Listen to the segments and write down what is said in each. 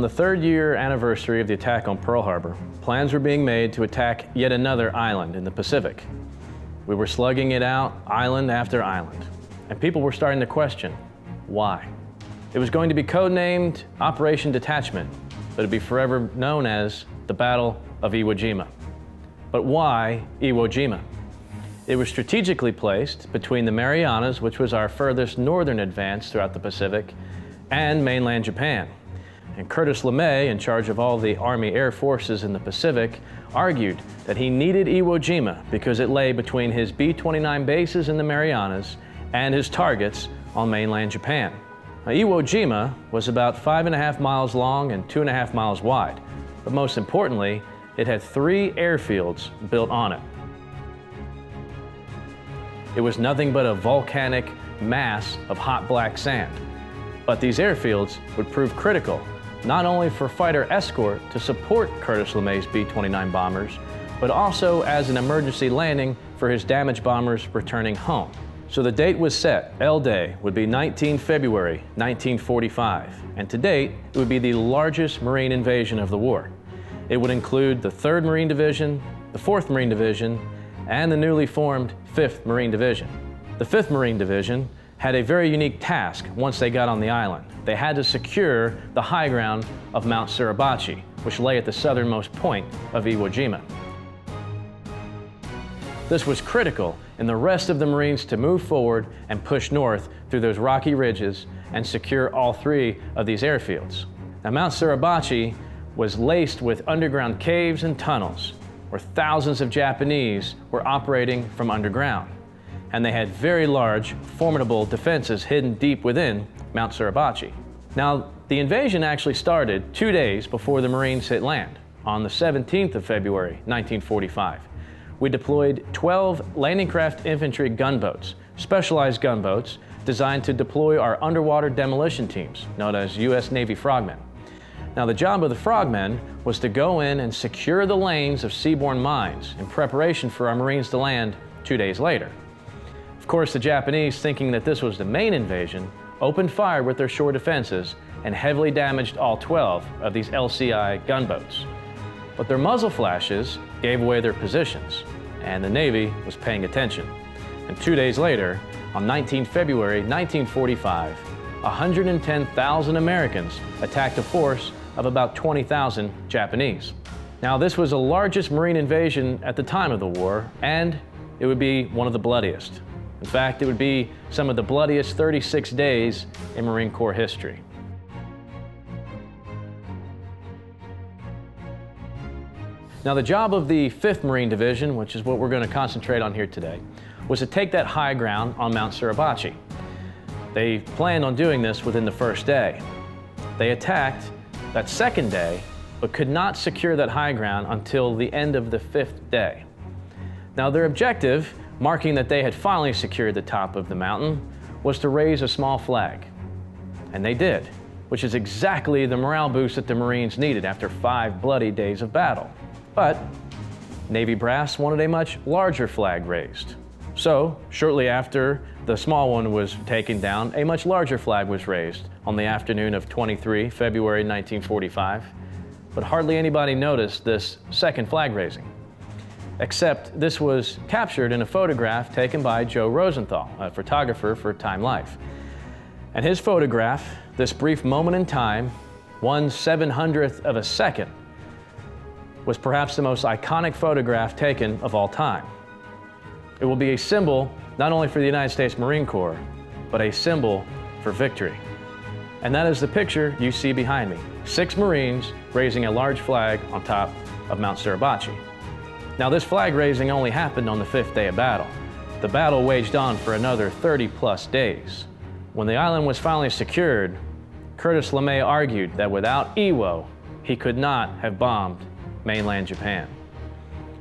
On the third-year anniversary of the attack on Pearl Harbor, plans were being made to attack yet another island in the Pacific. We were slugging it out, island after island, and people were starting to question, why? It was going to be codenamed Operation Detachment, but it'd be forever known as the Battle of Iwo Jima. But why Iwo Jima? It was strategically placed between the Marianas, which was our furthest northern advance throughout the Pacific, and mainland Japan. And Curtis LeMay, in charge of all the Army Air Forces in the Pacific, argued that he needed Iwo Jima because it lay between his B-29 bases in the Marianas and his targets on mainland Japan. Now, Iwo Jima was about 5.5 miles long and 2.5 miles wide, but most importantly, it had 3 airfields built on it. It was nothing but a volcanic mass of hot black sand. But these airfields would prove critical, not only for fighter escort to support Curtis LeMay's B-29 bombers, but also as an emergency landing for his damaged bombers returning home. So the date was set. L-Day would be 19 February 1945, and to date, it would be the largest Marine invasion of the war. It would include the 3rd Marine Division, the 4th Marine Division, and the newly formed 5th Marine Division. The 5th Marine Division had a very unique task once they got on the island. They had to secure the high ground of Mount Suribachi, which lay at the southernmost point of Iwo Jima. This was critical in the rest of the Marines to move forward and push north through those rocky ridges and secure all 3 of these airfields. Now, Mount Suribachi was laced with underground caves and tunnels where thousands of Japanese were operating from underground. And they had very large, formidable defenses hidden deep within Mount Suribachi. Now, the invasion actually started 2 days before the Marines hit land, on the 17th of February, 1945. We deployed 12 landing craft infantry gunboats, specialized gunboats designed to deploy our underwater demolition teams, known as U.S. Navy Frogmen. Now, the job of the Frogmen was to go in and secure the lanes of seaborne mines in preparation for our Marines to land 2 days later. Of course, the Japanese, thinking that this was the main invasion, opened fire with their shore defenses and heavily damaged all 12 of these LCI gunboats. But their muzzle flashes gave away their positions, and the Navy was paying attention. And 2 days later, on 19 February 1945, 110,000 Americans attacked a force of about 20,000 Japanese. Now, this was the largest Marine invasion at the time of the war, and it would be one of the bloodiest. In fact, it would be some of the bloodiest 36 days in Marine Corps history. Now, the job of the 5th Marine Division, which is what we're going to concentrate on here today, was to take that high ground on Mount Suribachi. They planned on doing this within the first day. They attacked that second day, but could not secure that high ground until the end of the 5th day. Now, their objective, marking that they had finally secured the top of the mountain, was to raise a small flag. And they did, which is exactly the morale boost that the Marines needed after 5 bloody days of battle. But Navy brass wanted a much larger flag raised. So, shortly after the small one was taken down, a much larger flag was raised on the afternoon of 23 February 1945. But hardly anybody noticed this second flag raising, except this was captured in a photograph taken by Joe Rosenthal, a photographer for Time Life. And his photograph, this brief moment in time, 1/700th of a second, was perhaps the most iconic photograph taken of all time. It will be a symbol not only for the United States Marine Corps, but a symbol for victory. And that is the picture you see behind me. 6 Marines raising a large flag on top of Mount Suribachi. Now, this flag raising only happened on the 5th day of battle. The battle waged on for another 30+ days. When the island was finally secured, Curtis LeMay argued that without Iwo, he could not have bombed mainland Japan.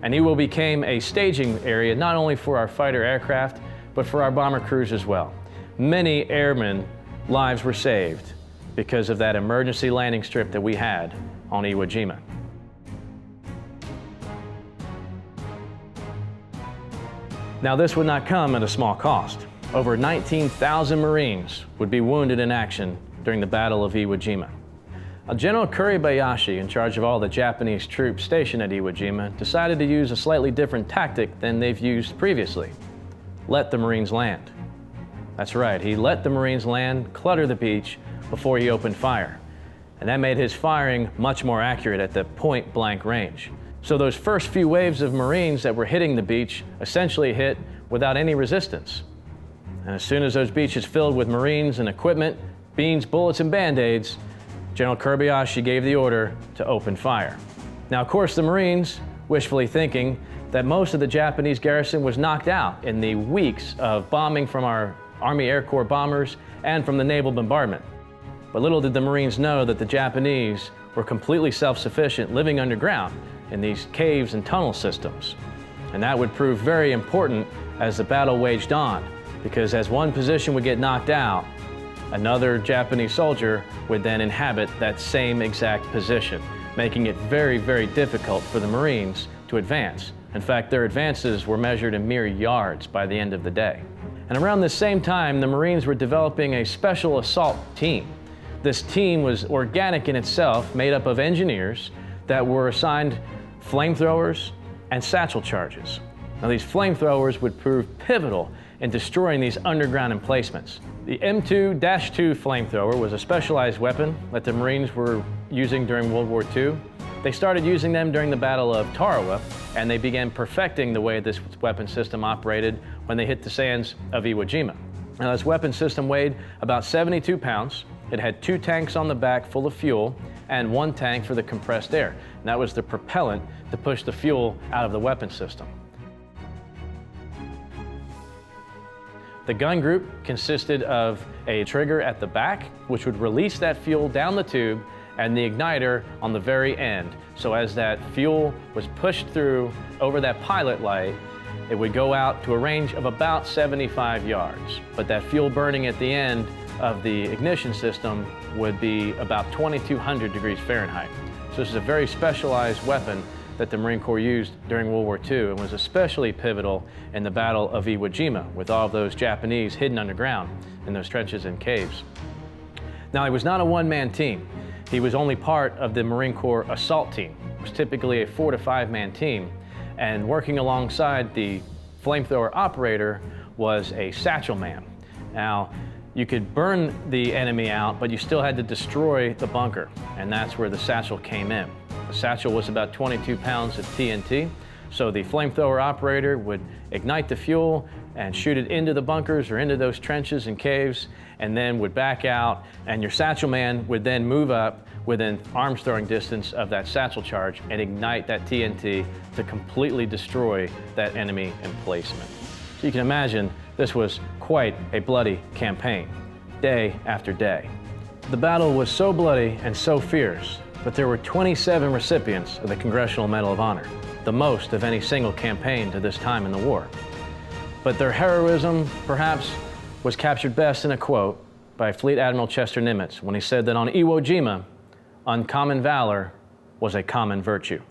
And Iwo became a staging area not only for our fighter aircraft, but for our bomber crews as well. Many airmen lives were saved because of that emergency landing strip that we had on Iwo Jima. Now, this would not come at a small cost. Over 19,000 Marines would be wounded in action during the Battle of Iwo Jima. General Kuribayashi, in charge of all the Japanese troops stationed at Iwo Jima, decided to use a slightly different tactic than they've used previously. Let the Marines land. That's right, he let the Marines land, clutter the beach, before he opened fire. And that made his firing much more accurate at the point-blank range. So those first few waves of Marines that were hitting the beach essentially hit without any resistance. And as soon as those beaches filled with Marines and equipment, beans, bullets, and Band-Aids, General Kuribayashi gave the order to open fire. Now, of course, the Marines, wishfully thinking that most of the Japanese garrison was knocked out in the weeks of bombing from our Army Air Corps bombers and from the naval bombardment. But little did the Marines know that the Japanese were completely self-sufficient, living underground in these caves and tunnel systems. And that would prove very important as the battle waged on, because as one position would get knocked out, another Japanese soldier would then inhabit that same exact position, making it very, very difficult for the Marines to advance. In fact, their advances were measured in mere yards by the end of the day. And around this same time, the Marines were developing a special assault team. This team was organic in itself, made up of engineers that were assigned flamethrowers and satchel charges. Now, these flamethrowers would prove pivotal in destroying these underground emplacements. The M2-2 flamethrower was a specialized weapon that the Marines were using during World War II. They started using them during the Battle of Tarawa, and they began perfecting the way this weapon system operated when they hit the sands of Iwo Jima. Now, this weapon system weighed about 72 pounds. It had 2 tanks on the back full of fuel and 1 tank for the compressed air. And that was the propellant to push the fuel out of the weapon system. The gun group consisted of a trigger at the back, which would release that fuel down the tube, and the igniter on the very end. So as that fuel was pushed through over that pilot light, it would go out to a range of about 75 yards. But that fuel burning at the end of the ignition system would be about 2,200 degrees Fahrenheit. So this is a very specialized weapon that the Marine Corps used during World War II, and was especially pivotal in the Battle of Iwo Jima, with all of those Japanese hidden underground in those trenches and caves. Now, he was not a one-man team. He was only part of the Marine Corps assault team. It was typically a 4 to 5 man team, and working alongside the flamethrower operator was a satchel man. Now, you could burn the enemy out, but you still had to destroy the bunker, and that's where the satchel came in. The satchel was about 22 pounds of TNT, so the flamethrower operator would ignite the fuel and shoot it into the bunkers or into those trenches and caves, and then would back out, and your satchel man would then move up within arms throwing distance of that satchel charge and ignite that TNT to completely destroy that enemy emplacement. So you can imagine this was quite a bloody campaign, day after day. The battle was so bloody and so fierce that there were 27 recipients of the Congressional Medal of Honor, the most of any single campaign to this time in the war. But their heroism, perhaps, was captured best in a quote by Fleet Admiral Chester Nimitz when he said that on Iwo Jima, uncommon valor was a common virtue.